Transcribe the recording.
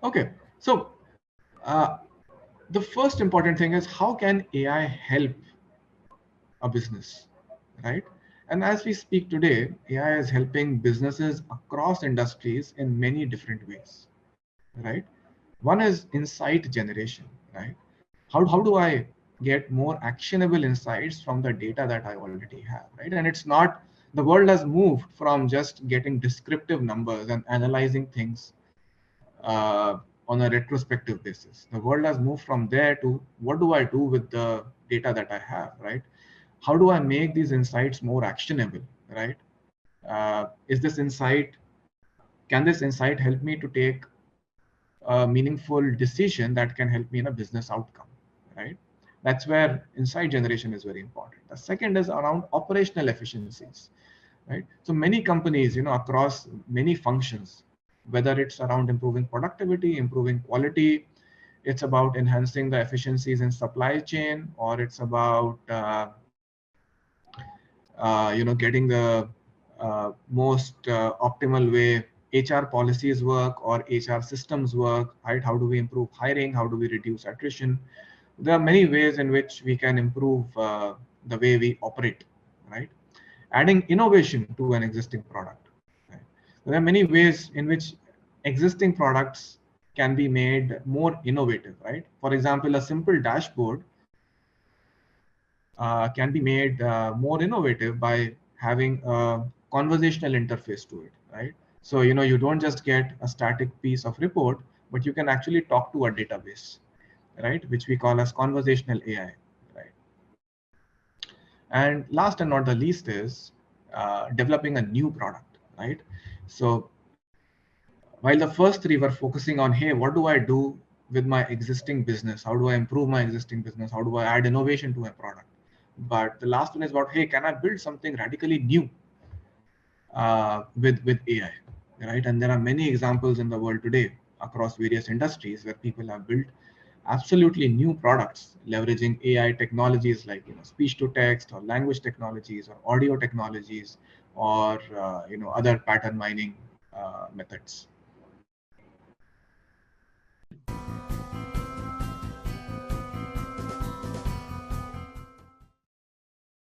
Okay, so uh, the first important thing is how can AI help a business, right? And as we speak today, AI is helping businesses across industries in many different ways, right? One is insight generation, right? How do I get more actionable insights from the data that I already have, right? And it's not, the world has moved from just getting descriptive numbers and analyzing things uh, on a retrospective basis. The world has moved from there to what do I do with the data that I have, right? How do I make these insights more actionable, right? Is this insight, can this insight help me to take a meaningful decision that can help me in a business outcome, right? That's where insight generation is very important. The second is around operational efficiencies, right? So many companies, across many functions, whether it's around improving productivity, improving quality, it's about enhancing the efficiencies in supply chain, or it's about getting the most optimal way HR policies work or HR systems work, right? How do we improve hiring? How do we reduce attrition? There are many ways in which we can improve the way we operate, right? Adding innovation to an existing product, right? There are many ways in which existing products can be made more innovative, right? For example, a simple dashboard can be made more innovative by having a conversational interface to it, right? So, you don't just get a static piece of report, but you can actually talk to a database, right? Which we call as conversational AI, right? And last and not the least is developing a new product, right? So while the first three were focusing on, hey, what do I do with my existing business? How do I improve my existing business? How do I add innovation to my product? But the last one is about, hey, can I build something radically new with AI, right? And there are many examples in the world today across various industries where people have built absolutely new products leveraging AI technologies like speech to text or language technologies or audio technologies or other pattern mining methods.